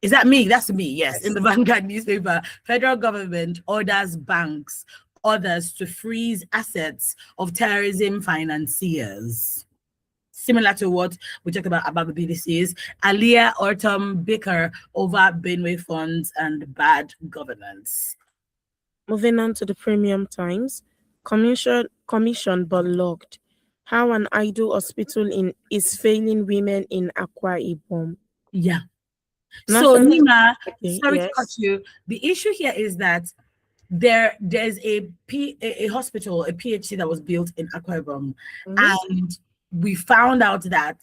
Is that me? That's me, yes. In the Vanguard newspaper, federal government orders banks, others to freeze assets of terrorism financiers. Similar to what we talked about the BDCs, Aliyah Ortom bicker over Benway funds and bad governance. Moving on to the Premium Times, commission but locked. How an idle hospital is failing women in Akwa Ibom. Yeah. So Nima, sorry to cut you. The issue here is that there's a hospital, a PhD that was built in Akwa Ibom, and we found out that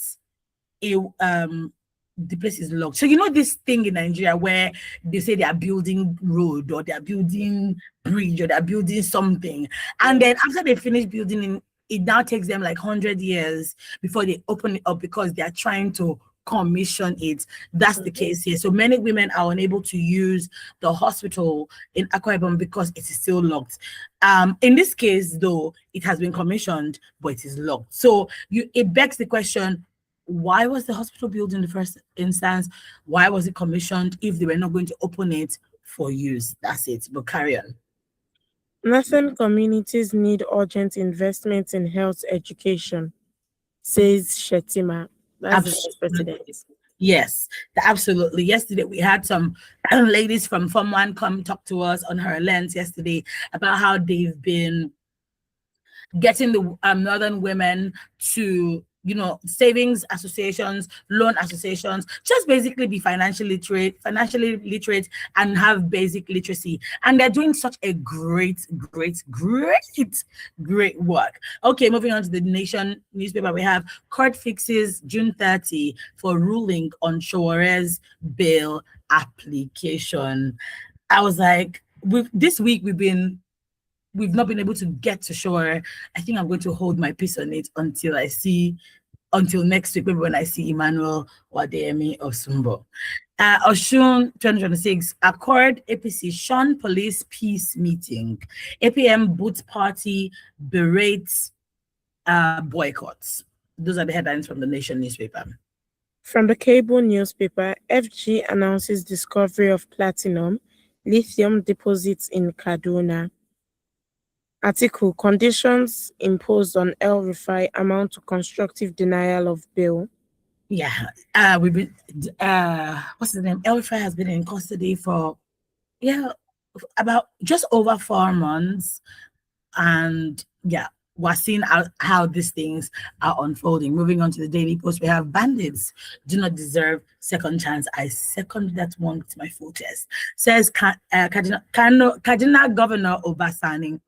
the place is locked. So you know this thing in Nigeria where they say they are building road or they are building bridge or they are building something, and then after they finish building it now takes them like 100 years before they open it up because they are trying to commission it. That's the case here. So many women are unable to use the hospital in Akwa Ibom because it is still locked. In this case, though, it has been commissioned, but it is locked. So it begs the question, why was the hospital built in the first instance? Why was it commissioned if they were not going to open it for use? That's it. But carry on. Northern communities need urgent investment in health education, says Shetima. That's the president. Yes, absolutely. Yesterday, we had some ladies from Form 1 come talk to us on her lens yesterday about how they've been getting the northern women to, savings associations, loan associations, just basically be financially literate and have basic literacy. And they're doing such a great work. Okay, moving on to the Nation newspaper, we have court fixes June 30 for ruling on Showere's bail application. I was like, this week we've not been able to get to Shore. I think I'm going to hold my peace on it until next week, maybe when I see Emmanuel Wademi or Sumbo. Oshun 2026, Accord APC Sean Police Peace Meeting. APM Boot Party berates boycotts. Those are the headlines from the Nation newspaper. From the cable newspaper, FG announces discovery of platinum, lithium deposits in Kaduna. Article, conditions imposed on El Rufai amount to constructive denial of bail. Yeah, we've been, what's the name? El Rufai has been in custody for, about just over 4 months. And we're seeing how these things are unfolding. Moving on to the Daily Post, we have bandits do not deserve second chance. I second that one with my full chest. Says Kaduna Governor Obasani.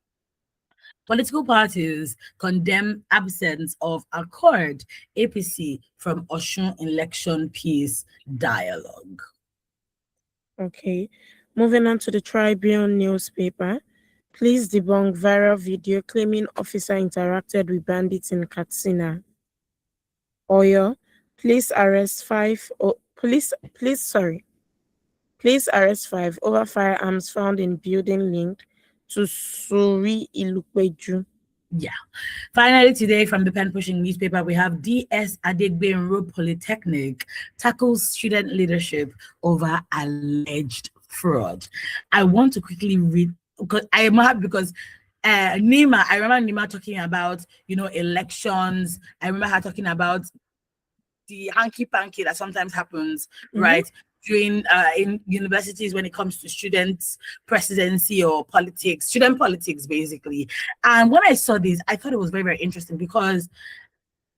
Political parties condemn absence of Accord APC from Osun election peace dialogue. Okay, moving on to the Tribune newspaper. Please debunk viral video claiming officer interacted with bandits in Katsina. Oyo, please arrest 5 over firearms found in building linked to Suri Ilukweju. Yeah. Finally, today from the pen pushing newspaper, we have DS Adegbenro Polytechnic tackles student leadership over alleged fraud. I want to quickly read because I am happy because Nima, I remember Nima talking about elections. I remember her talking about the hanky-panky that sometimes happens, right? During in universities when it comes to students presidency or politics, student politics basically. And when I saw this, I thought it was very, very interesting because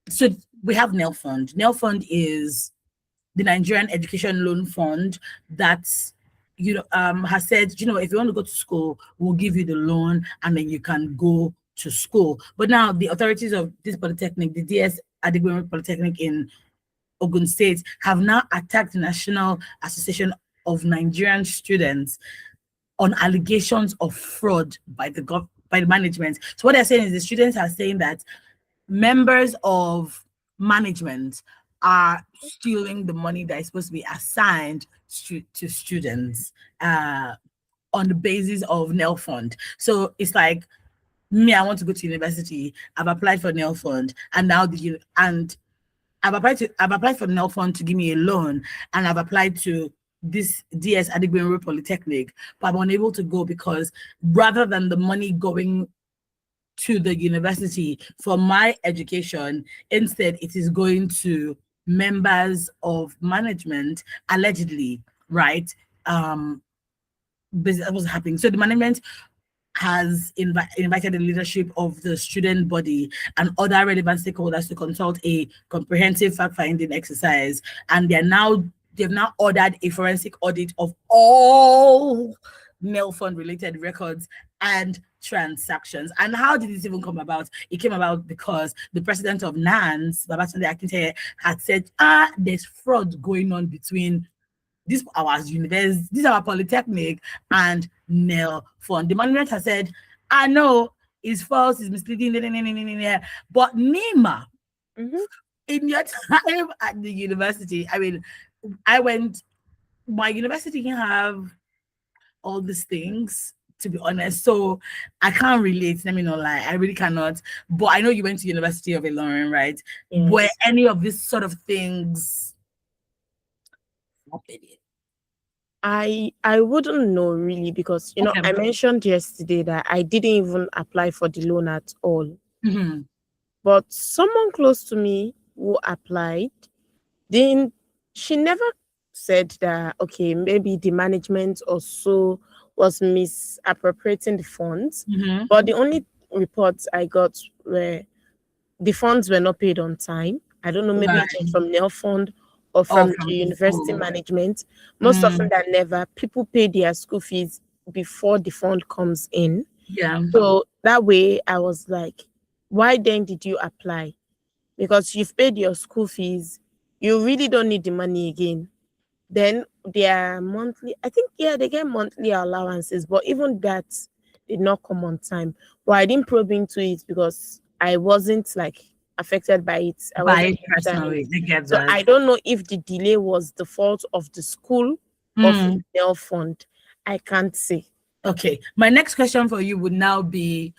so we have NEL Fund. NEL Fund is the Nigerian Education Loan Fund that's has said, if you want to go to school, we'll give you the loan and then you can go to school. But now the authorities of this polytechnic, the DS Adegbenro Polytechnic in Ogun State, have now attacked the National Association of Nigerian Students on allegations of fraud by the management. So what they're saying is the students are saying that members of management are stealing the money that is supposed to be assigned to students on the basis of NEL Fund. So it's like, me, I want to go to university. I've applied for NEL Fund, and now I've applied for NEL Fund to give me a loan, and I've applied to this DS Adegbenro Polytechnic, but I'm unable to go because rather than the money going to the university for my education, instead it is going to members of management, allegedly, right? That was happening. So the management has invited the leadership of the student body and other relevant stakeholders to consult a comprehensive fact-finding exercise, and they've now ordered a forensic audit of all NEL fund related records and transactions. And how did this even come about? It came about because the president of NANS, Babatunde Akinteye, had said, there's fraud going on between this our university, this our polytechnic and NEL fund. The management has said, I know it's false, it's misleading, but Nima, in your time at the university, I mean, my university can have all these things, to be honest. So I can't relate. Let me not lie. I really cannot. But I know you went to University of Ilorin, right? Yes. Were any of these sort of things happening? I wouldn't know really, because I mentioned yesterday that I didn't even apply for the loan at all. But someone close to me who applied, then she never said that okay, maybe the management or so was misappropriating the funds. But the only reports I got were the funds were not paid on time. I don't know, maybe it was from NEL fund or from the university management. Most often than never, people pay their school fees before the fund comes in. Yeah. So that way I was like, why then did you apply? Because you've paid your school fees, you really don't need the money again. Then their monthly, I think, they get monthly allowances, but even that did not come on time. But I didn't probe into it because I wasn't like affected by it. I wasn't personally. So I don't know if the delay was the fault of the school or the NEL fund. I can't say. Okay. My next question for you would now be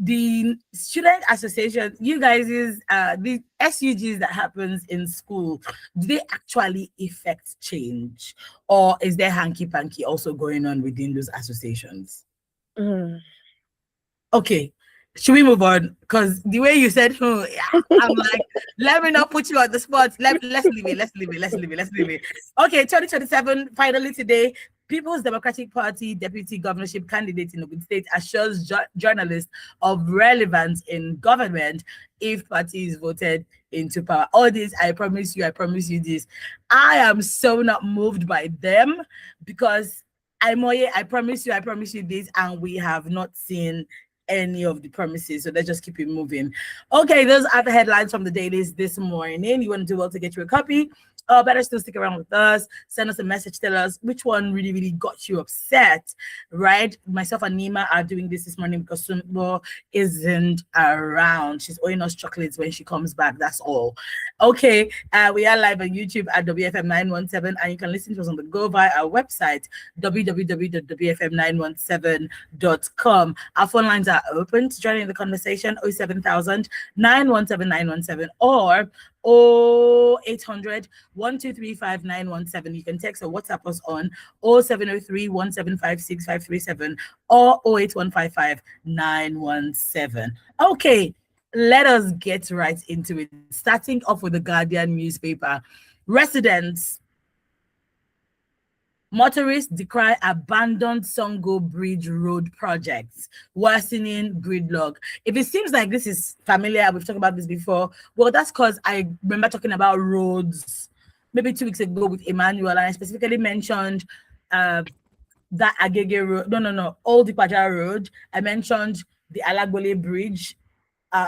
the student association, you guys, is the SUGs that happens in school, do they actually affect change, or is there hanky-panky also going on within those associations? Okay, should we move on? Because the way you said, I'm like, let me not put you on the spot. Let's leave it. Okay, 2027, finally today, People's Democratic Party deputy governorship candidate in Ogun State assures journalists of relevance in government if party is voted into power. All this, I promise you this. I am so not moved by them because I promise you this, and we have not seen any of the promises. So let's just keep it moving. Okay, those are the headlines from the dailies this morning. You want to do well to get you a copy? Better still stick around with us. Send us a message. Tell us which one really, really got you upset, right? Myself and Nima are doing this morning because Sunbo isn't around. She's owing us chocolates when she comes back. That's all. Okay, we are live on YouTube at WFM 917, and you can listen to us on the go via our website, www.wfm917.com. Our phone lines are open to join in the conversation, 07000 917 917 or 0800 1235 917. You can text or WhatsApp us on 0703 175 6537 or 08155 917. Okay, let us get right into it. Starting off with the Guardian newspaper. Motorists decry abandoned Songo Bridge Road projects, worsening gridlock. If it seems like this is familiar, we've talked about this before, well, that's because I remember talking about roads maybe 2 weeks ago with Emmanuel, and I specifically mentioned that Agege Road, Old Ipaja Road. I mentioned the Alagbole Bridge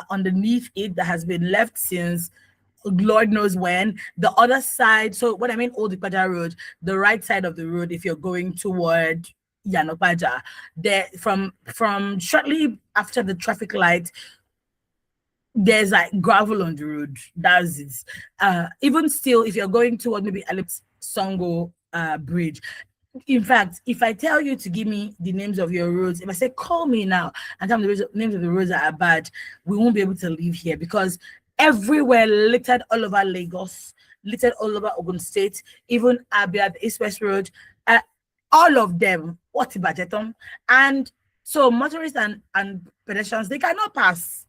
underneath it that has been left since Lord knows when. The other side, so what I mean, Old Ipaja Road, the right side of the road, if you're going toward Yanopaja, there from shortly after the traffic light, there's like gravel on the road. That's it. Even still, if you're going toward maybe Alex Songo Bridge. In fact, if I tell you to give me the names of your roads, if I say call me now and tell me the names of the roads that are bad, we won't be able to leave here because everywhere littered all over Lagos littered all over Ogun State, even Abia, the East West Road, all of them, what budgetum. And so motorists and pedestrians, they cannot pass.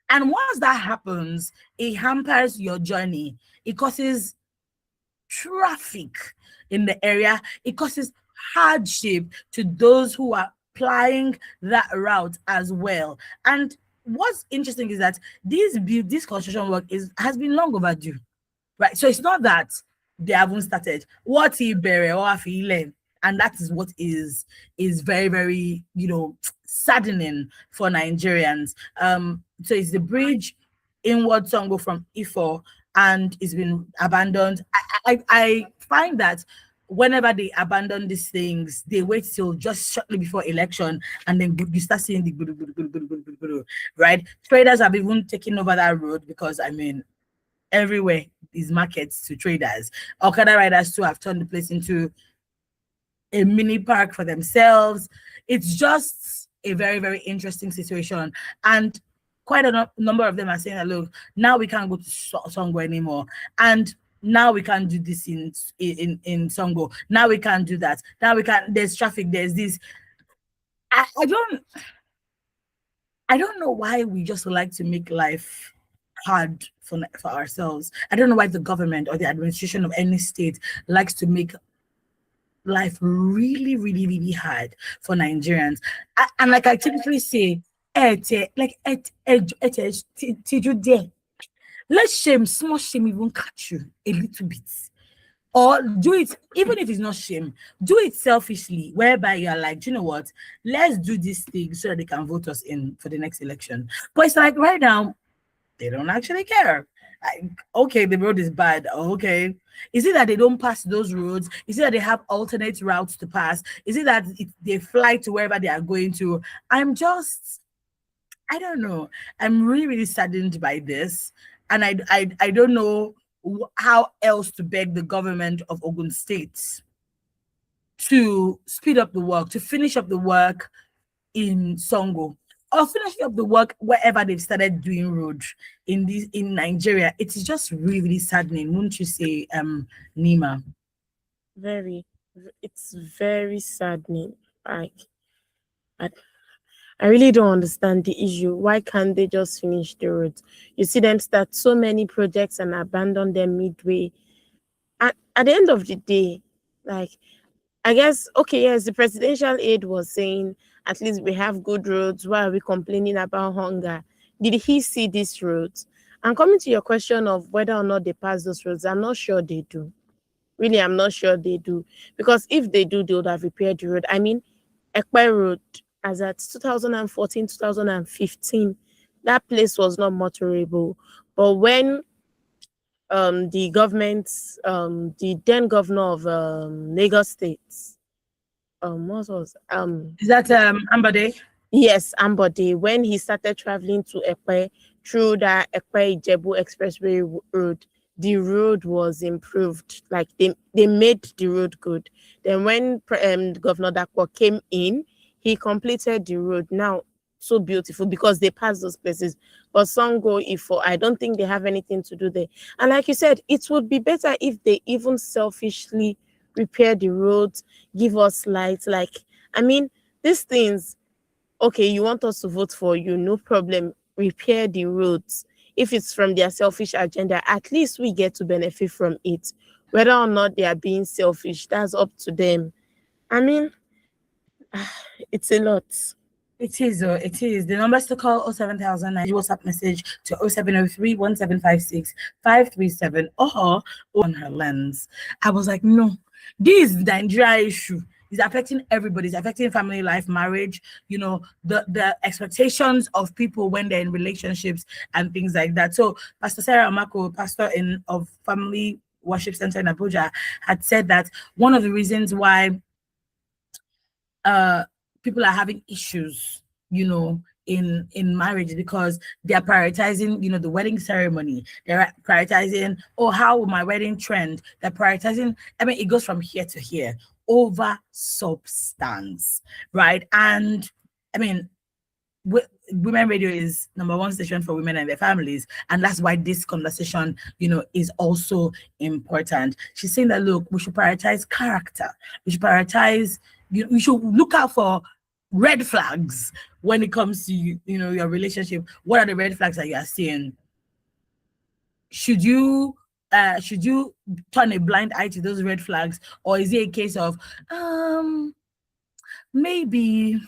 And once that happens, it hampers your journey. It causes traffic in the area. It causes hardship to those who are plying that route as well. And what's interesting is that this construction work has been long overdue, right? So it's not that they haven't started. What he buried or feeling, and that is what is very, very, saddening for Nigerians. So it's the bridge inward Songo from Ifo, and it's been abandoned. I find that whenever they abandon these things, they wait till just shortly before election, and then you start seeing the right. Traders have even taken over that road because everywhere is markets to traders. Okada riders too have turned the place into a mini park for themselves. It's just a very, very interesting situation, and quite a number of them are saying that, look, now we can't go to Songo anymore, and now we can't do this in Songo. Now we can't do that. Now we can't. There's traffic. There's this. I don't know why we just like to make life hard for ourselves. I don't know why the government or the administration of any state likes to make life really, really, really hard for Nigerians. And like I typically say, let shame, small shame even catch you a little bit. Or do it, even if it's not shame, do it selfishly, whereby you're like, do you know what? Let's do this thing so that they can vote us in for the next election. But it's like right now, they don't actually care. Like, okay, the road is bad. Okay. Is it that they don't pass those roads? Is it that they have alternate routes to pass? Is it that they fly to wherever they are going to? I don't know. I'm really, really saddened by this. And I don't know how else to beg the government of Ogun State to speed up the work, to finish up the work in Songo, or finishing up the work wherever they've started doing road in Nigeria. It is just really, really saddening, wouldn't you say, Nima? It's very saddening. Like, I really don't understand the issue. Why can't they just finish the roads? You see them start so many projects and abandon them midway. At the end of the day, like, I guess, okay, yes, the presidential aide was saying, at least we have good roads. Why are we complaining about hunger? Did he see these roads? And coming to your question of whether or not they pass those roads, I'm not sure they do. Really, I'm not sure they do. Because if they do, they would have repaired the road. I mean, Ekpe Road, as at 2014, 2015, that place was not motorable. But when the government, the then governor of Lagos State, what was is that Ambade? Yes, Ambode. When he started traveling to Ekpe through that Ekpe Ijebu Expressway road, the road was improved. Like they made the road good. Then when Governor Dakwa came in, he completed the road. Now so beautiful because they passed those places. But Songo, Ifo, I don't think they have anything to do there. And like you said, it would be better if they even selfishly repair the roads, give us lights. Like, I mean, these things, okay, you want us to vote for you, no problem, repair the roads. If it's from their selfish agenda, at least we get to benefit from it. Whether or not they are being selfish, that's up to them. I mean, it's a lot. It is. The numbers to call 07,000, WhatsApp message to 0703 1756 537 or on her lens. I was like, no, this is the Nigeria issue. It's affecting everybody. It's affecting family life, marriage, the expectations of people when they're in relationships and things like that. So Pastor Sarah Amako, pastor of Family Worship Center in Abuja, had said that one of the reasons why people are having issues, in marriage, because they are prioritizing, the wedding ceremony. They're prioritizing, how will my wedding trend? They're prioritizing, it goes from here to here over substance, right? And Women Radio is #1 station for women and their families, and that's why this conversation, is also important. She's saying that, look, we should prioritize character. We should prioritize. We should look out for red flags when it comes to your relationship. What are the red flags that you are seeing? Should you turn a blind eye to those red flags, or is it a case of maybe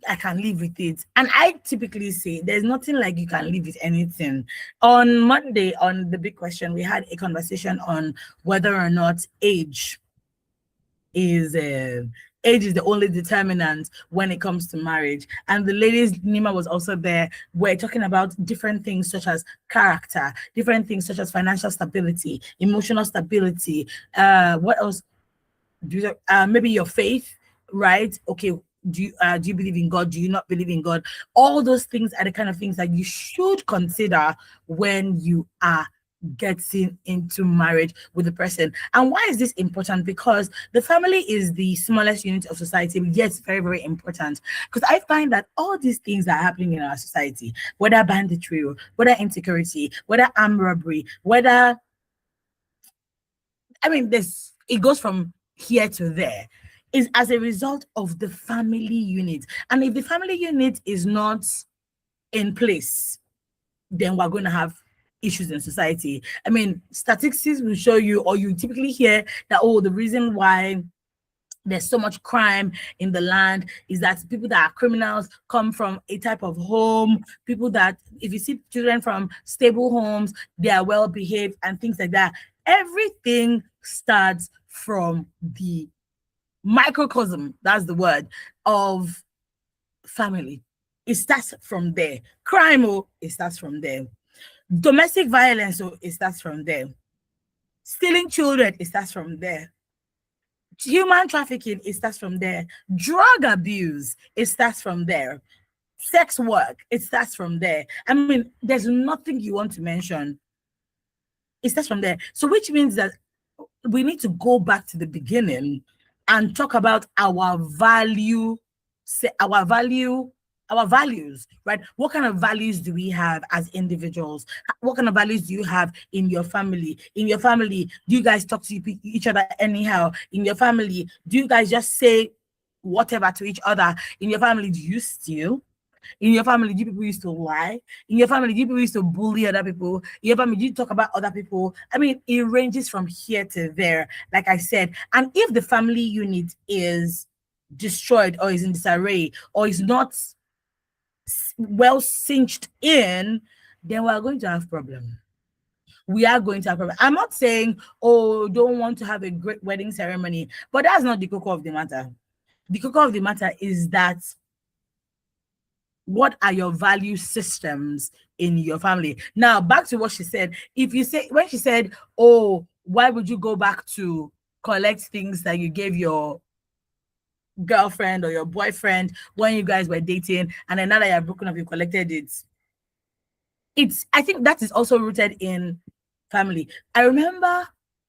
I can live with it? And I typically say there's nothing like you can live with anything. On Monday, on the big question, we had a conversation on whether or not age is the only determinant when it comes to marriage. And the ladies, Nima was also there. We're talking about different things such as character, different things such as financial stability, emotional stability. What else? Maybe your faith, right? Okay, do you believe in God? Do you not believe in God? All those things are the kind of things that you should consider when you are getting into marriage with the person. And why is this important? Because the family is the smallest unit of society, yet very, very important. Because I find that all these things that are happening in our society, whether banditry, whether insecurity, whether armed robbery, whether, it goes from here to there, is as a result of the family unit. And if the family unit is not in place, then we're going to have issues in society. Statistics will show you, or you typically hear that, the reason why there's so much crime in the land is that people that are criminals come from a type of home, people that, if you see children from stable homes, they are well behaved and things like that. Everything starts from the microcosm, that's the word, of family. It starts from there. Crime, it starts from there. Domestic violence, it starts from there. Stealing children, it starts from there. Human trafficking, it starts from there. Drug abuse, it starts from there. Sex work, it starts from there. There's nothing you want to mention. It starts from there. So which means that we need to go back to the beginning and talk about our values, right? What kind of values do we have as individuals? What kind of values do you have in your family? In your family, do you guys talk to each other anyhow? In your family, do you guys just say whatever to each other? In your family, do you steal? In your family, do people used to lie? In your family, do people used to bully other people? In your family, do you talk about other people? It ranges from here to there, like I said. And if the family unit is destroyed, or is in disarray, or is not well cinched in, then we are going to have problem. We are going to have problem. I'm not saying, don't want to have a great wedding ceremony, but that's not the cocoa of the matter. The cocoa of the matter is that, what are your value systems in your family? Now, back to what she said. When she said, why would you go back to collect things that you gave your girlfriend or your boyfriend when you guys were dating, and then now that you're broken up, you collected it? I think that is also rooted in family. I remember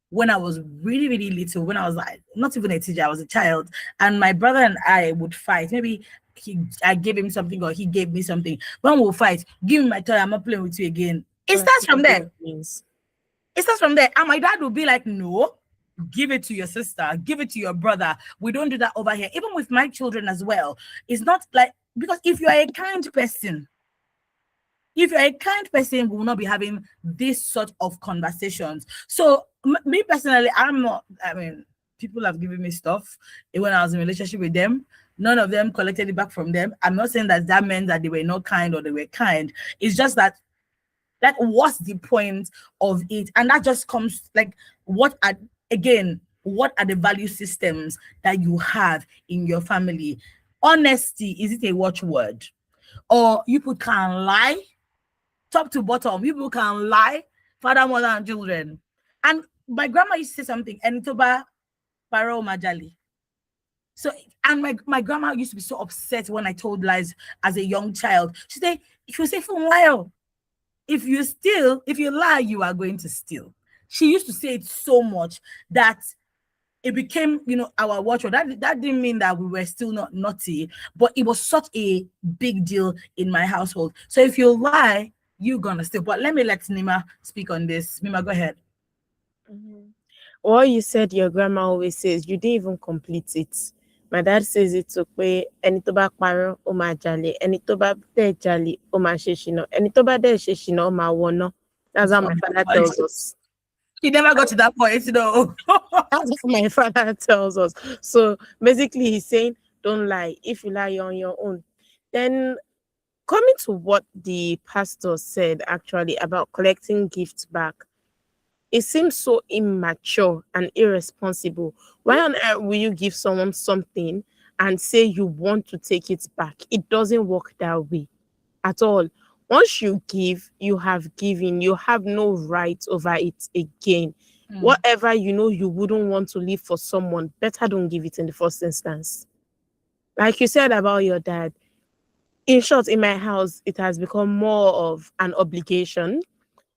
when I was really, really little, when I was like not even a teenager, I was a child, and my brother and I would fight. Maybe I gave him something or he gave me something. When we'll fight, give me my toy, I'm not playing with you again. It starts from there. It starts from there. And my dad will be like, no, give it to your sister, give it to your brother. We don't do that over here. Even with my children as well. It's not like, because if you're a kind person, we will not be having this sort of conversations. So me personally, people have given me stuff when I was in a relationship with them. None of them collected it back from them. I'm not saying that meant that they were not kind or they were kind. It's just that, what's the point of it? And that just comes what are the value systems that you have in your family? Honesty, is it a watchword? Or you people can lie? Top to bottom, people can lie, father, mother, and children. And my grandma used to say something, Enitoba Paro Majali. So, and my grandma used to be so upset when I told lies as a young child. She would say, if you lie, you are going to steal. She used to say it so much that it became, our watchword. That didn't mean that we were still not naughty, but it was such a big deal in my household. So if you lie, you're gonna steal. But let me let Nima speak on this. Nima, go ahead. Mhm. What you said your grandma always says, you didn't even complete it. My dad says it took way ẹni tó bá parọ́ ó máa jalè, ẹni tó bá dẹ̀ jalè ó máa ṣe ṣìnà, ẹni tó bá dẹ̀ ṣe ṣìnà ó máa wọná. That's how my father tells us. He never got to that point. That's what my father tells us. So basically, he's saying, don't lie. If you lie, you're on your own. Then, coming to what the pastor said actually about collecting gifts back, it seems so immature and irresponsible. Why on earth will you give someone something and say you want to take it back? It doesn't work that way at all. Once you give, you have given. You have no right over it again. Whatever you wouldn't want to leave for someone, better don't give it in the first instance. Like you said about your dad, in short, in my house, it has become more of an obligation.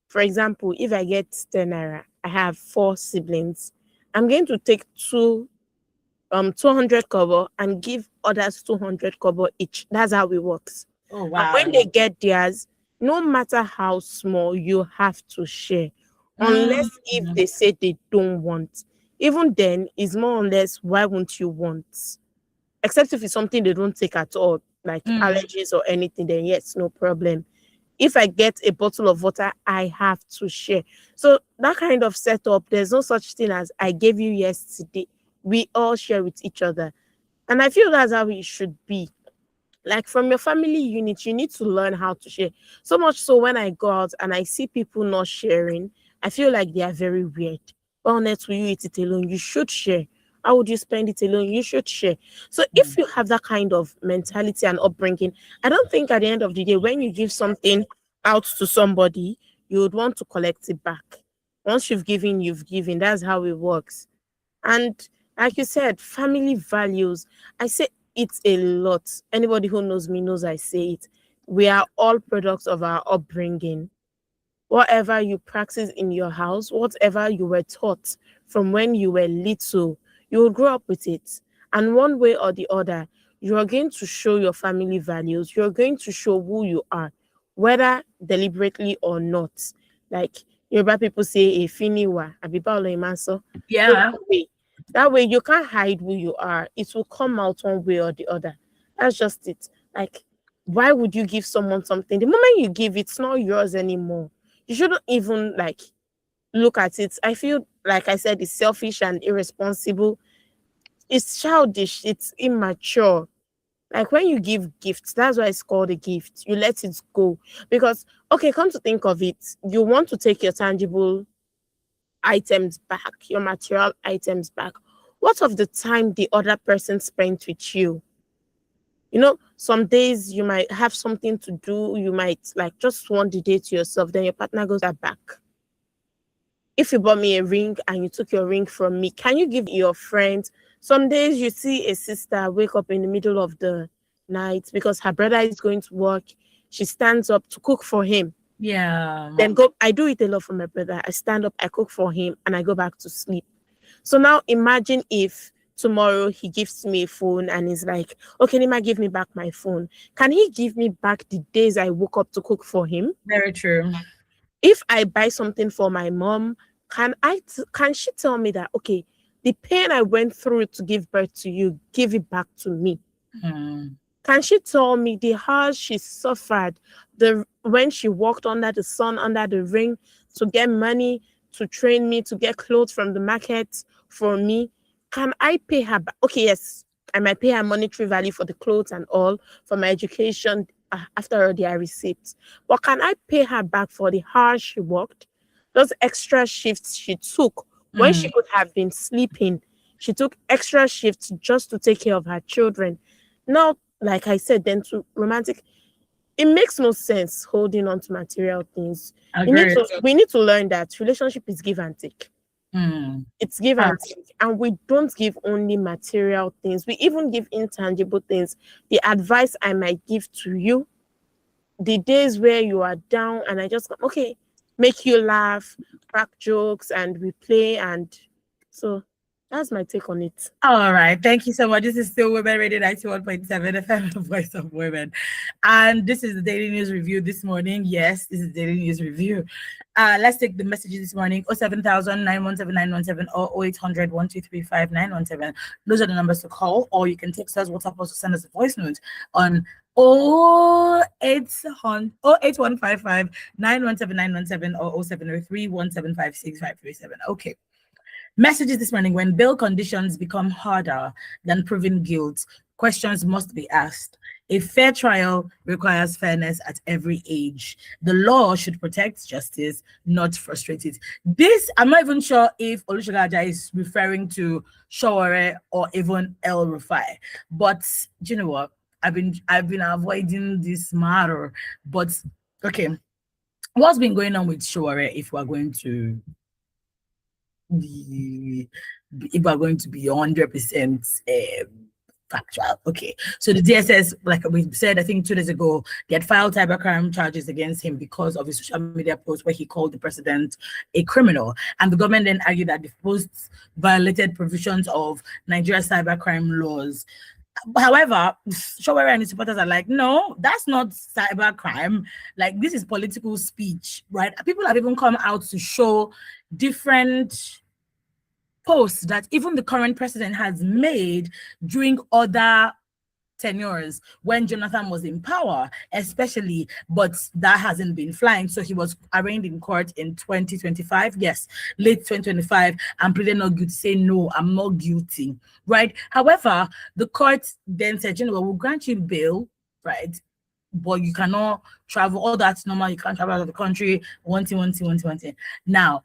For example, if I get 10 naira, I have 4 siblings. I'm going to take 200 kobo and give others 200 kobo each. That's how it works. Oh wow. And when they get theirs, no matter how small, you have to share. Unless if they say they don't want. Even then, it's more or less, why won't you want? Except if it's something they don't take at all, like allergies or anything, then yes, no problem. If I get a bottle of water, I have to share. So that kind of setup, there's no such thing as I gave you yesterday. We all share with each other. And I feel that's how it should be. Like from your family unit, you need to learn how to share. So much so when I go out and I see people not sharing, I feel like they are very weird. Well, next, will you eat it alone? You should share. How would you spend it alone? You should share. So if you have that kind of mentality and upbringing, I don't think at the end of the day, when you give something out to somebody, you would want to collect it back. Once you've given, you've given. That's how it works. And like you said, family values. I say it's a lot. Anybody who knows me knows I say it. We are all products of our upbringing. Whatever you practice in your house, whatever you were taught from when you were little, you will grow up with it. And one way or the other, you are going to show your family values. You're going to show who you are, whether deliberately or not. Like Yoruba people say, "A finiwa, abibalo imanso." Yeah. That way, you can't hide who you are. It will come out one way or the other. That's just it. Like, why would you give someone something? The moment you give, it's not yours anymore. You shouldn't even look at it. I feel like I said, it's selfish and irresponsible. It's childish. It's immature. Like when you give gifts, that's why it's called a gift. You let it go. Because, okay, come to think of it, you want to take your tangible items back, your material items back. What of the time the other person spent with you? Some days you might have something to do, you might just want the day to yourself, then your partner goes back. If you bought me a ring and you took your ring from me, can you give your friend? Some days you see a sister wake up in the middle of the night because her brother is going to work. She stands up to cook for him. Yeah. Then I do it a lot for my brother. I stand up, I cook for him, and I go back to sleep. So now imagine if tomorrow he gives me a phone and he's like, okay, Nima, give me back my phone. Can he give me back the days I woke up to cook for him? Very true. If I buy something for my mom, can she tell me that, okay, the pain I went through to give birth to you, give it back to me? Can she tell me the hours she suffered, when she walked under the sun, under the rain, to get money, to train me, to get clothes from the market for me? Can I pay her back? Okay, yes, I might pay her monetary value for the clothes and all, for my education, after all, they are receipts. But can I pay her back for the hours she worked, those extra shifts she took when she could have been sleeping? She took extra shifts just to take care of her children. Now, like I said, then to romantic, it makes no sense holding on to material things. We need to learn that relationship is give and take. It's give and take. And we don't give only material things. We even give intangible things. The advice I might give to you, the days where you are down and I just go, okay, make you laugh, crack jokes, and we play. And so That's my take on it. All right. Thank you so much. This is still Women Radio 91.7 FM, the voice of women. And this is the Daily News Review this morning. Yes, this is the Daily News Review. Let's take the messages this morning. 07000 917 917 or 0800 1235 917. Those are the numbers to call, or you can text us, WhatsApp us, or send us a voice note on 08155 917 917 or 0703 1756 537. Okay. Messages this morning. When bail conditions become harder than proving guilt, questions must be asked. A fair trial requires fairness at every age. The law should protect justice, not frustrate it. This, I'm not even sure if Olusegun Ajayi is referring to Sowore or even El Rufai. But you know what? I've been avoiding this matter. But okay, what's been going on with Sowore, if we're going to be 100% factual? Okay, so the DSS, like we said, I think 2 days ago, they had filed cybercrime charges against him because of his social media post where he called the president a criminal, and the government then argued that the posts violated provisions of Nigeria's cybercrime laws. However, Sowore and his supporters are like, no, that's not cybercrime. Like, this is political speech, right? People have even come out to show different posts that even the current president has made during other tenures when Jonathan was in power, especially, but that hasn't been flying. So he was arraigned in court in 2025, yes, late 2025, and pleaded not guilty, saying, no, I'm not guilty, right? However, the court then said, you know, we'll grant you bail, right? But you cannot travel, all that's normal, you can't travel out of the country, one thing. Now,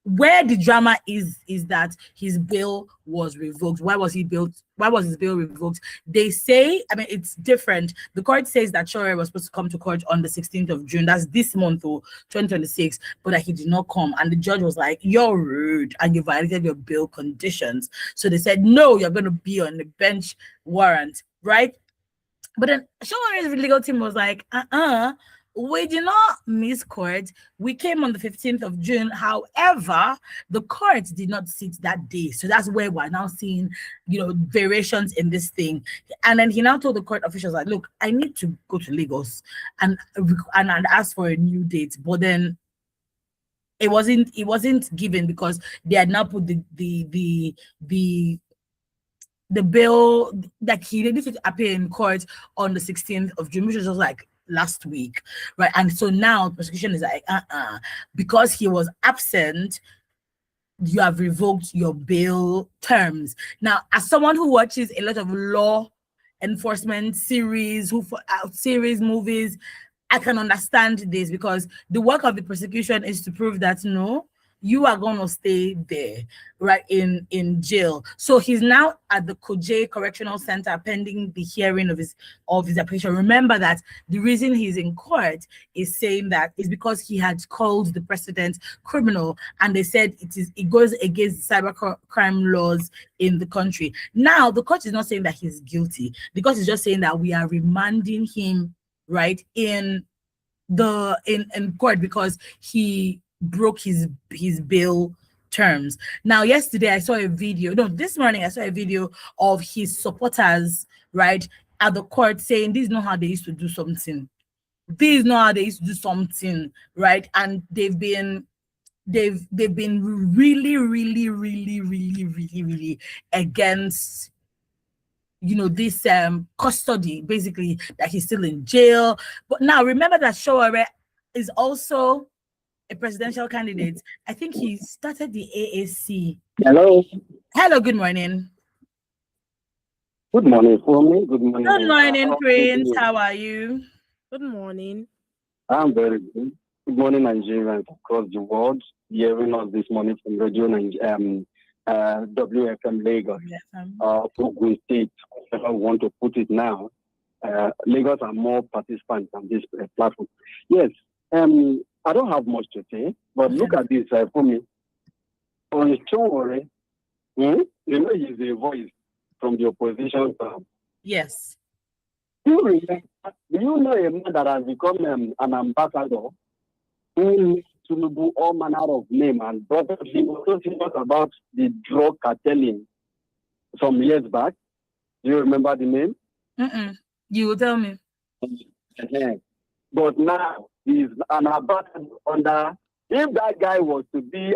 where the drama is that his bail was revoked. Why was his bail revoked? They say, I mean, it's different. The court says that Sowore was supposed to come to court on the 16th of June. That's this month, 2026, but that he did not come. And the judge was like, you're rude and you violated your bail conditions. So they said, no, you're going to be on the bench warrant, right? But then Showere's legal team was like, we did not miss court. We came on the 15th of June. However, the court did not sit that day. So that's where we're now seeing, you know, variations in this thing. And then he now told the court officials, like, look, I need to go to Lagos and ask for a new date. But then it wasn't given because they had now put the bill that he needed to appear in court on the 16th of June, which was just like last week, right? And so now prosecution is like, because he was absent, you have revoked your bail terms. Now, as someone who watches a lot of law enforcement series, movies, I can understand this because the work of the prosecution is to prove that no, you are going to stay there, right, in jail. So he's now at the Kuje Correctional Center pending the hearing of his application. Remember that the reason he's in court is saying that is because he had called the president criminal, and they said it goes against the cybercrime laws in the country. Now the court is not saying that he's guilty. The court is just saying that we are remanding him, right, in court because he broke his bail terms. Now, yesterday I saw a video. No, this morning I saw a video of his supporters, right, at the court saying this is not how they used to do something. This is not how they used to do something, right? And they've been really against, you know, this custody, basically, that he's still in jail. But now remember that Sowore is also a presidential candidate. I think he started the AAC. Hello, Good morning. good morning, Fumi. Good morning. Good morning, Prince. How are you? Good morning. I'm very good. Good morning, Nigerians across the world. Hearing us this morning from Radio WFM Lagos, Ogun State, however I want to put it now. Lagos are more participants on this platform. Yes, I don't have much to say, but look at this, Fumi. On Sowore, you know, he's a voice from the opposition. Yes. Do you know a man that has become an ambassador who to do all manner of name and brought him also serious about the drug cartelling some years back. Do you remember the name? You will tell me. But now he's an ambassador under. If that guy was to be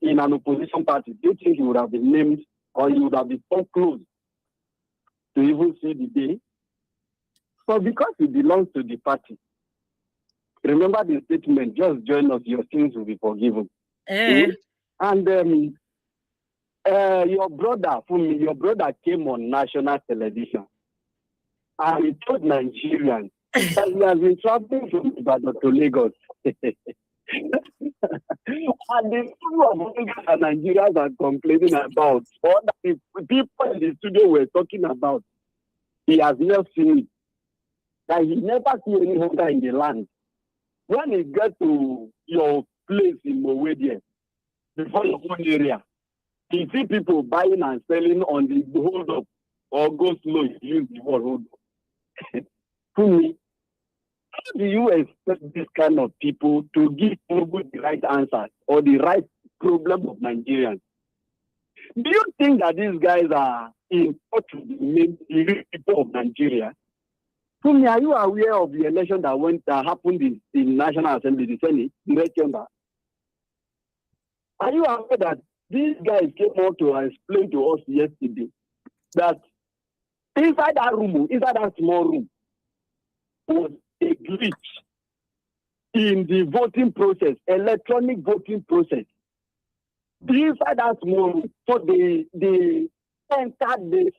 in an opposition party, do you think he would have been named or he would have been so close to even see the day? So because he belongs to the party, remember the statement, just join us, your sins will be forgiven. And your brother came on national television and he told Nigerians that he has been traveling from Ibadan to Lagos. And the people of Lagos and Nigerians are complaining about, or that the people in the studio were talking about, he has never seen it. That he never see any hunger in the land. When he gets to your place in Mowedia, before your own area, you see people buying and selling on the hold up or go slow, use the word hold up. To me, how do you expect this kind of people to give the right answers or the right problem of Nigerians? Do you think that these guys are in touch with the main people of Nigeria? To me, are you aware of the election that happened in National Assembly, the Senate, the Red Chamber? Are you aware that these guys came out to explain to us yesterday that inside that small room, was a glitch in the voting process, electronic voting process. Inside that small room, so they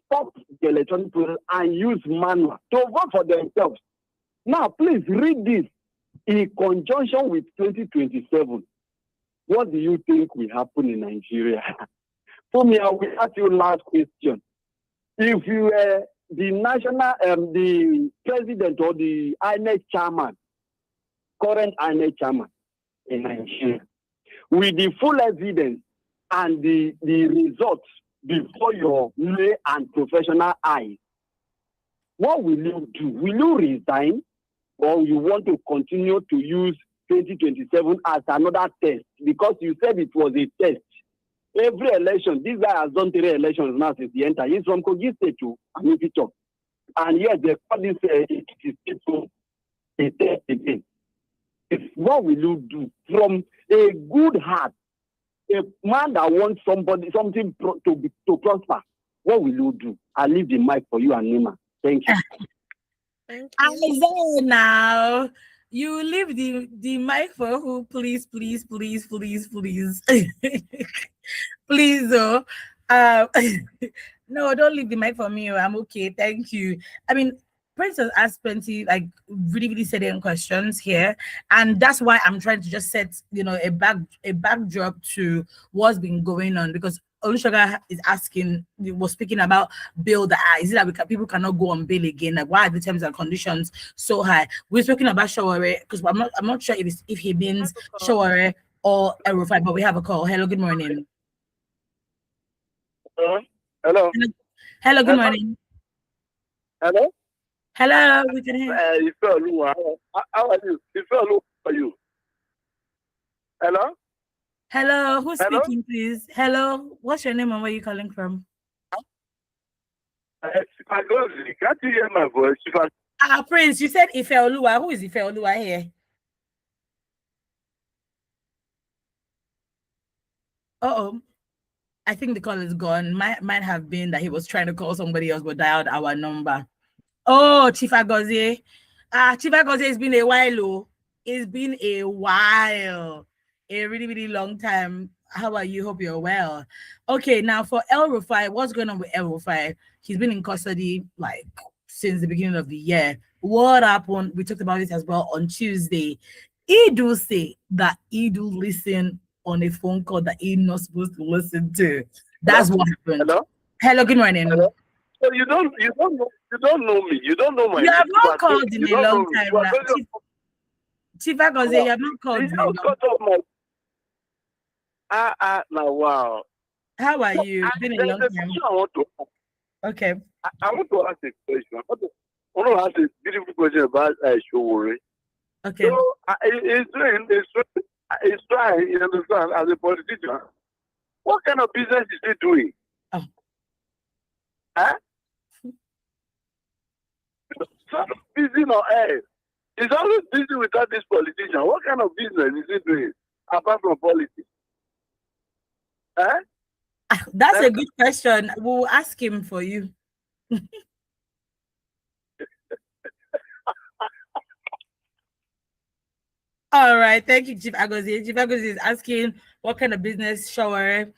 stopped the electronic process and used manual to vote for themselves. Now, please read this in conjunction with 2027. What do you think will happen in Nigeria? For me, I will ask you last question. If you were the president or the INEC chairman, current INEC chairman in Nigeria, with the full evidence and the results before your lay and professional eyes, what will you do? Will you resign or you want to continue to use 2027 as another test? Because you said it was a test. Every election, this guy has done 3 elections now since he entered. He's from Kogi State to Amificho. And yet they call this a test again. What will you do from a good heart? A man that wants something to prosper, what will you do? I'll leave the mic for you and Nima. Thank you. Thank I you. say now, you leave the mic for who? Please. Please, though. No, don't leave the mic for me. I'm okay. Thank you. I mean, Prince has asked plenty, like really salient questions here, and that's why I'm trying to just set, a backdrop to what's been going on, because Olusoga was speaking about bail the eye. Is it that people cannot go on bail again? Like, why are the terms and conditions so high? We're speaking about Shaware, because I'm not sure if he means Shaware or El-Rufai, but we have a call. Hello, good morning. Hello. Hello, good morning. Hello. Hello, we can hear. How are you? How are you? Hello. Hello, who's speaking, please? Hello, what's your name and where are you calling from? Can't you hear my voice? Prince, you said Ife Oluwa. Who is Ife Oluwa here? I think the call is gone. Might have been that he was trying to call somebody else but dialed our number. Oh, Chief Agozie. Chief Agozie, it's been a while. It's been a while. A really long time. How are you? Hope you're well. Okay, now for El-Rufai, what's going on with El-Rufai? He's been in custody like since the beginning of the year. What happened? We talked about it as well on Tuesday. He do say that he do listen on a phone call that he's not supposed to listen to. That's what happened. Hello, good morning. Hello? So you don't know me. You don't know my name. You have not called in a long time now. Chief Agozie, you have not called in a long time. Now, wow. How are you? It's been a long time. Okay. I want to ask a question. I want to ask a beautiful question about Showore. Okay. So, it's trying, you understand, as a politician. What kind of business is he doing? Oh. Huh? So busy no air. He's always busy without this politician. What kind of business is he doing apart from politics? Huh? That's a good question. We'll ask him for you. All right, thank you, Chief Agozi. Chief Agozi is asking what kind of business Shower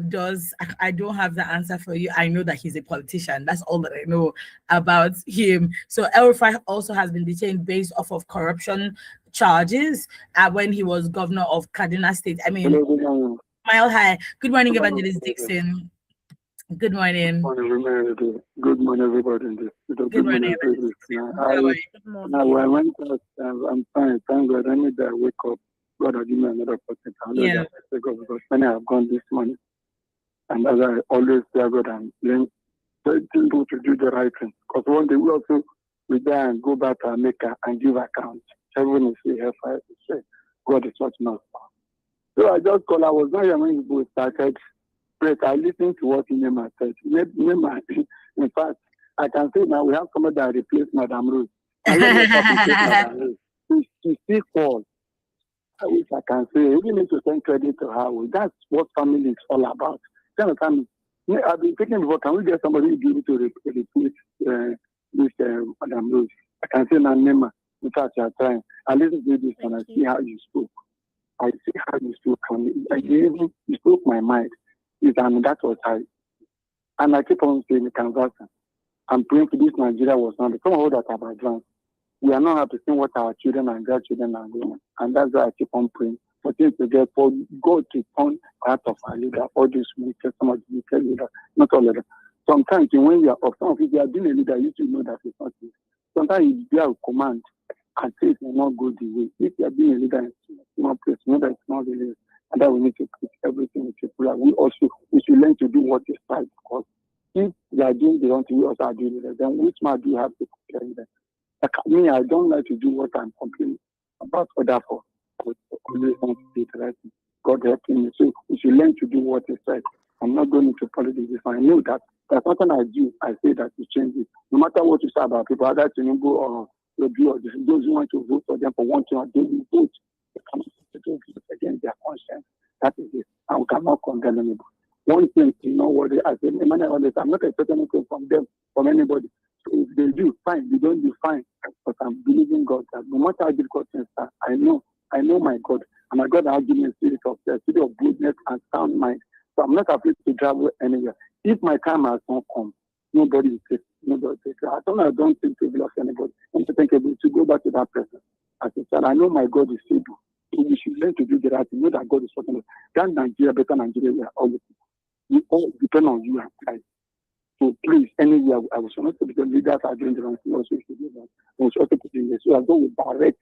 does. I don't have the answer for you. I know that he's a politician. That's all that I know about him. So El-Rufai also has been detained based off of corruption charges when he was governor of Kaduna State. I mean, Mile High. Good morning, Evangelist Dixon. Good morning. Good morning, everybody. Good morning. I went out, I'm fine, thank God. I need to wake up. God will give me another opportunity. I know that I God because many have gone this morning. And as I always say, God, I'm doing people to do the right thing. Because one day we also we there and go back to our maker and give account. Everyone is here to say, God is watching us. So I just called. I was not here when people started. But I listened to what Nema said. Nema, in fact, I can say now we have somebody that replaced Madame Rose. I Madame Rose. She still calls. I wish I can say, we need to send credit to her. That's what family is all about. I've been thinking before, can we get somebody who be able to replace this Madame Rose? I can say now, Nema, in fact, you are trying. I listen to this and I see how you spoke. I see how you spoke. You spoke my mind. And that was high. And I keep on saying, conversing. I'm praying for this Nigeria was not. Some of that have advanced. We are not happy seeing what our children and grandchildren are doing. And that's why I keep on praying for things to get, for God to turn part of our leader, all these wicked, some of the wicked leaders, not all of them. Sometimes when you are up, some of you are being a leader, you should know that it's not easy. Sometimes you bear a command and things will not go the way. If you are being a leader in a small place, know that it's not really. And that we need to put everything in people. We should learn to do what is right, because if they are doing the wrong thing, we also are doing it. Then which man do you have to complain them? Like me, I don't like to do what I'm complaining about other for. I always want to do the right thing. God help me. So we should learn to do what is right. I'm not going into politics if I know that there's nothing I do. I say that to change it. No matter what you say about people, either to go or review or those who want to vote for them for one thing or they will vote. Against their conscience. That is it. And we cannot condemn anybody. One thing, what I say, I'm not expecting anything from them, from anybody. So if they do, fine. They don't do, fine. But I'm believing God that no matter how difficult things are, I know my God. And my God has given me a spirit of goodness and sound mind. So I'm not afraid to travel anywhere. If my time has not come, nobody will take. I don't think to belong to anybody. I'm able to go back to that person. As I said, I know my God is able. So we should learn to do the right thing. Know that God is working. That Nigeria, better Nigeria, we are all looking. We all depend on you and Christ. So please, anywhere, I was not to be the leaders are doing the wrong thing. Also, should do that. We should also put in this. So as though we direct,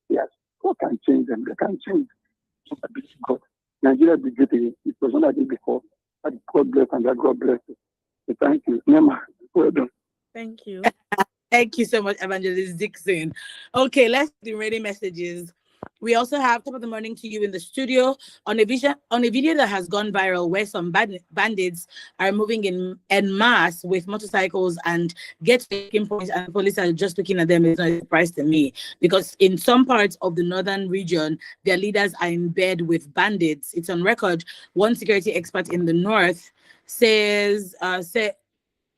yes, God can change them. They can change. So I believe God. Nigeria be great again. It was not like it before. But God bless and that God bless you. So thank you. Nema, well done. Thank you. Thank you so much, Evangelist Dixon. Okay, let's do reading messages. We also have top of the morning to you in the studio on a video that has gone viral where some bandits are moving in en masse with motorcycles and get taking points, and police are just looking at them. It's not a surprise to me, because in some parts of the northern region, their leaders are in bed with bandits. It's on record. One security expert in the north says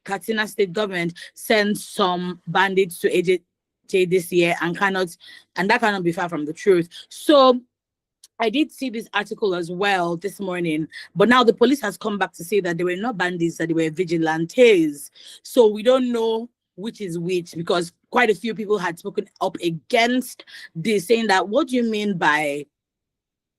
Katsina state government sent some bandits to AJ this year and that cannot be far from the truth. So I did see this article as well this morning, but now the police has come back to say that they were not bandits, that they were vigilantes. So we don't know which is which, because quite a few people had spoken up against this, saying that, what do you mean by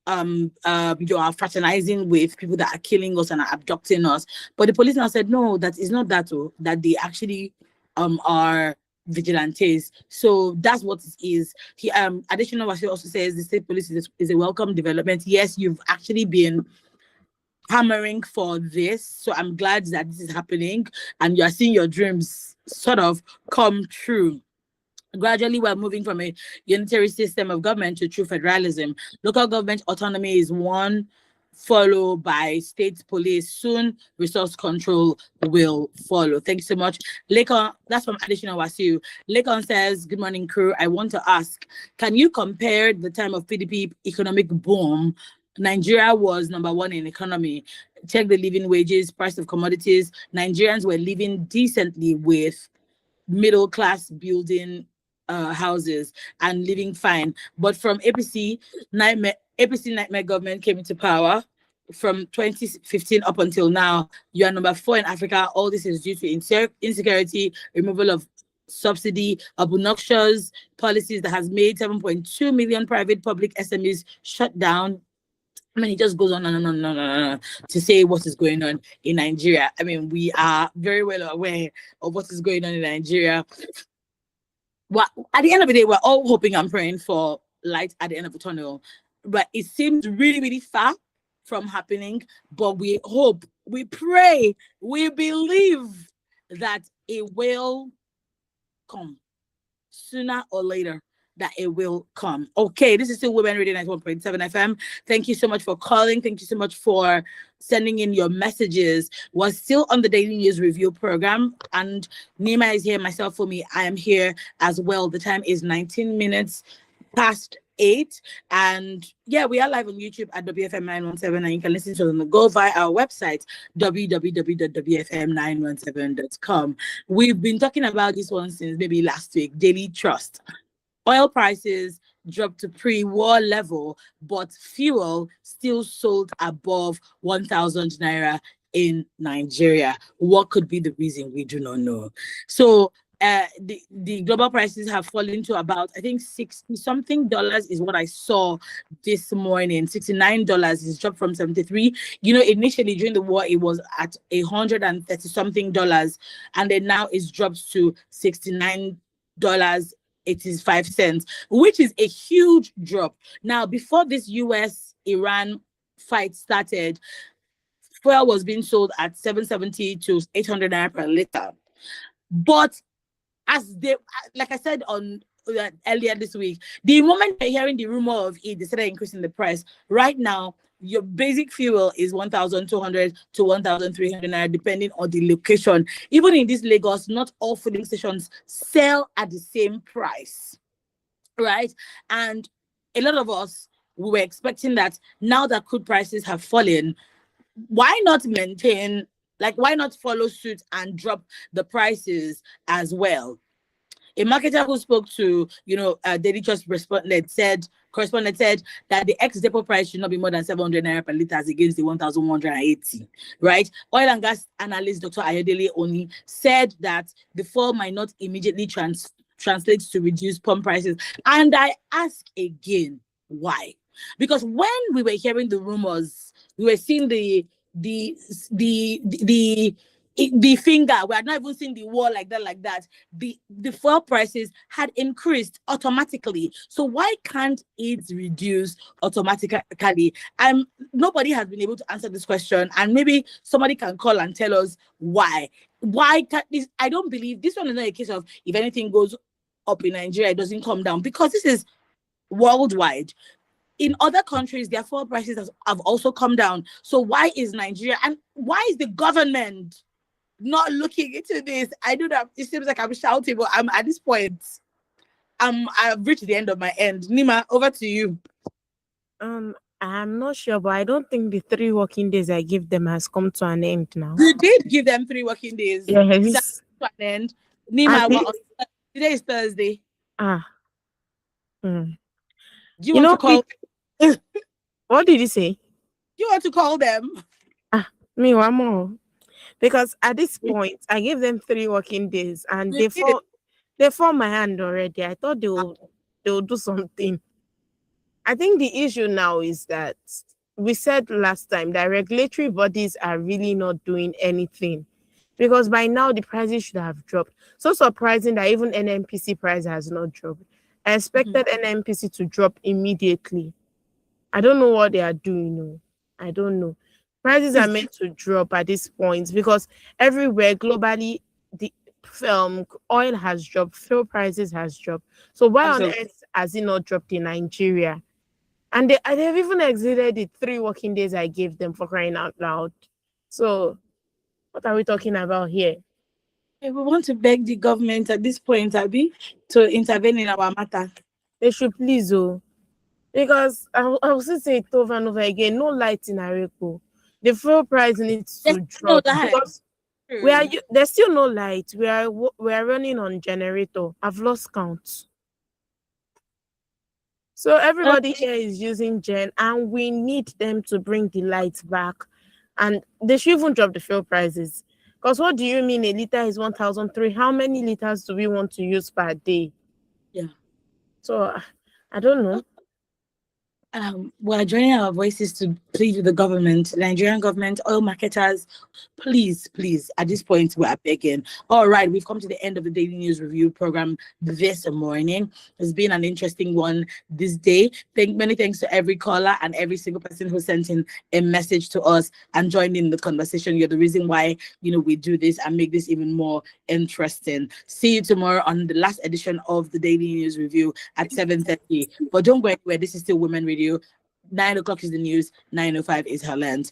you are fraternizing with people that are killing us and are abducting us? But the police now said no, that is not that, that they actually are vigilantes. So that's what it is. He additional also says the state police is a welcome development. Yes, you've actually been hammering for this, so I'm glad that this is happening and you are seeing your dreams sort of come true. Gradually, we're moving from a unitary system of government to true federalism. Local government autonomy is one followed by state police. Soon, resource control will follow. Thank you so much. Lekon, that's from Additional Wasiu. Lekon says, good morning, crew. I want to ask, can you compare the time of PDP economic boom? Nigeria was number one in economy. Check the living wages, price of commodities. Nigerians were living decently with middle class building houses and living fine. But from APC nightmare government came into power from 2015 up until now, you are number 4 in Africa. All this is due to insecurity, removal of subsidy, obnoxious policies that has made 7.2 million private public SMEs shut down. I mean, it just goes on and on to say what is going on in Nigeria. I mean, we are very well aware of what is going on in Nigeria. Well, at the end of the day, we're all hoping and praying for light at the end of the tunnel. But it seems really, really far from happening. But we hope, we pray, we believe that it will come sooner or later. That it will come. Okay, this is still Women Radio 91.7 FM. Thank you so much for calling. Thank you so much for sending in your messages. We're still on the Daily News Review program, and Nima is here, myself, for me. I am here as well. The time is 19 minutes past 8, and yeah, we are live on YouTube at WFM 917, and you can listen to it on the go via our website www.wfm917.com. We've been talking about this one since maybe last week. Daily Trust. Oil prices dropped to pre-war level, but fuel still sold above 1,000 naira in Nigeria. What could be the reason? We do not know. So the global prices have fallen to about, I think, $60-something is what I saw this morning. $69 is dropped from 73. You know, initially during the war, it was at $130-something, and then now it's dropped to $69.85, which is a huge drop. Now, before this US-Iran fight started, fuel was being sold at 770 to 800 naira per liter. But as they, like I said on earlier this week, the moment you're hearing the rumor of it, they started increasing the price. Right now, your basic fuel is 1,200 to 1,300 naira, depending on the location. Even in this Lagos, not all filling stations sell at the same price, right? And a lot of us, we were expecting that now that crude prices have fallen, why not maintain, like, why not follow suit and drop the prices as well? A marketer who spoke to, Daily Trust correspondent said that the ex-depot price should not be more than 700 naira per litre against the 1,180, right? Oil and gas analyst Dr. Ayodele Oni said that the fall might not immediately translate to reduced pump prices. And I ask again, why? Because when we were hearing the rumors, we were seeing the finger, we had not even seen the wall like that. The fuel prices had increased automatically. So why can't it reduce automatically? Nobody has been able to answer this question, and maybe somebody can call and tell us why. Why can't this? I don't believe this one is not a case of if anything goes up in Nigeria, it doesn't come down, because this is worldwide. In other countries, their fuel prices have also come down. So why is Nigeria, and why is the government not looking into this? I know that it seems like I'm shouting, but I'm at this point, I've reached the end of my end. Nima, over to you. I'm not sure, but I don't think the 3 working days I give them has come to an end now. You did give them 3 working days. Yes. To an end. Nima, today is Thursday. Do you want to call? What did you say? You want to call them? Me one more. Because at this point, I gave them 3 working days, and they fall my hand already. I thought they will do something. I think the issue now is that we said last time that regulatory bodies are really not doing anything, because by now the prices should have dropped. So surprising that even NNPC price has not dropped. I expected NNPC to drop immediately. I don't know what they are doing. No, I don't know. Prices are meant to drop at this point because everywhere globally, the oil has dropped, fuel prices has dropped. So why on earth has it not dropped in Nigeria? And they've even exceeded the 3 working days I gave them, for crying out loud. So what are we talking about here? We want to beg the government at this point, Abby, to intervene in our matter. They should please, because I will still say it over and over again, no light in Arepo. The fuel price needs to drop. Because there's still no light. We are running on generator. I've lost count. So everybody here is using gen, and we need them to bring the lights back. And they should even drop the fuel prices. Because what do you mean a liter is 1,003? How many liters do we want to use per day? Yeah. So I don't know. We're joining our voices to plead with the government, Nigerian government, oil marketers. Please, at this point, we are begging. All right, we've come to the end of the Daily News Review program this morning. It's been an interesting one this day. Many thanks to every caller and every single person who sent in a message to us and joined in the conversation. You're the reason why, we do this and make this even more interesting. See you tomorrow on the last edition of the Daily News Review at 7:30. But don't go anywhere. This is still Women Radio. 9 o'clock is the news. 9:05 is Heartland.